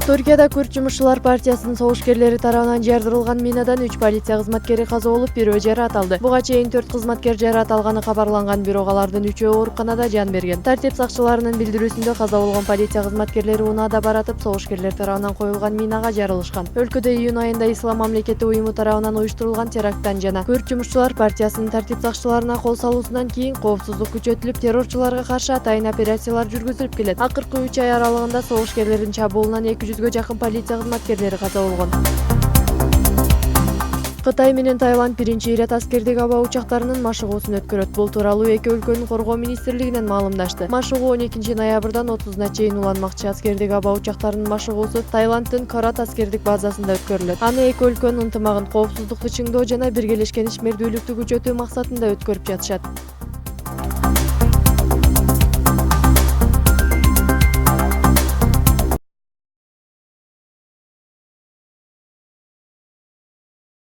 Түркияда Күрд жумушчулар партиясынын согушкерлери тарабынан жардырылган минадан 3 полиция кызматкери каза болуп, бирөө жаракат алды. Буга чейин 4 кызматкер жаракат алганы кабарланган, бирок алардын 3-өө ооруканада жан берген. Тартип сакчыларынын билдирүүсүндө каза болгон полиция кызматкерлери унаада баратып, согушкерлер тарабынан коюлган минага жарылышкан. Өлкөдө июнь айында Ислам мамлекети уюму тарабынан уюштурулган теракттан жана Күрд жумушчулар партиясынын тартип сакчыларына кол салуусунан кийин коопсуздук күчөтүлүп, террорчуларга каршы атайын операциялар жүргүзүлүп келет. Акыркы 3 ай аралыгында согушкерлердин чабуулунан 200-гө жакын полиция кызматкерлери каза болгон. Кытай менен Таиланд биринчи ирет аскердик аба учактарынын машыгуусун өткөрөт. Бул тууралуу эки өлкөнүн коргоо министрлигинен маалымдашты. Машыгуу 12 ноябрдан 30-на чейин уланмакчы. Аскердик аба учактарынын машыгуусу Таиландтын Корат аскердик базасында өткөрүлөт. Аны эки өлкөнүн ынтымагын, коопсуздукту чыңдоо жана биргелешкен ишмердүүлүктү күчөтүү максатында өткөрүп жатышат.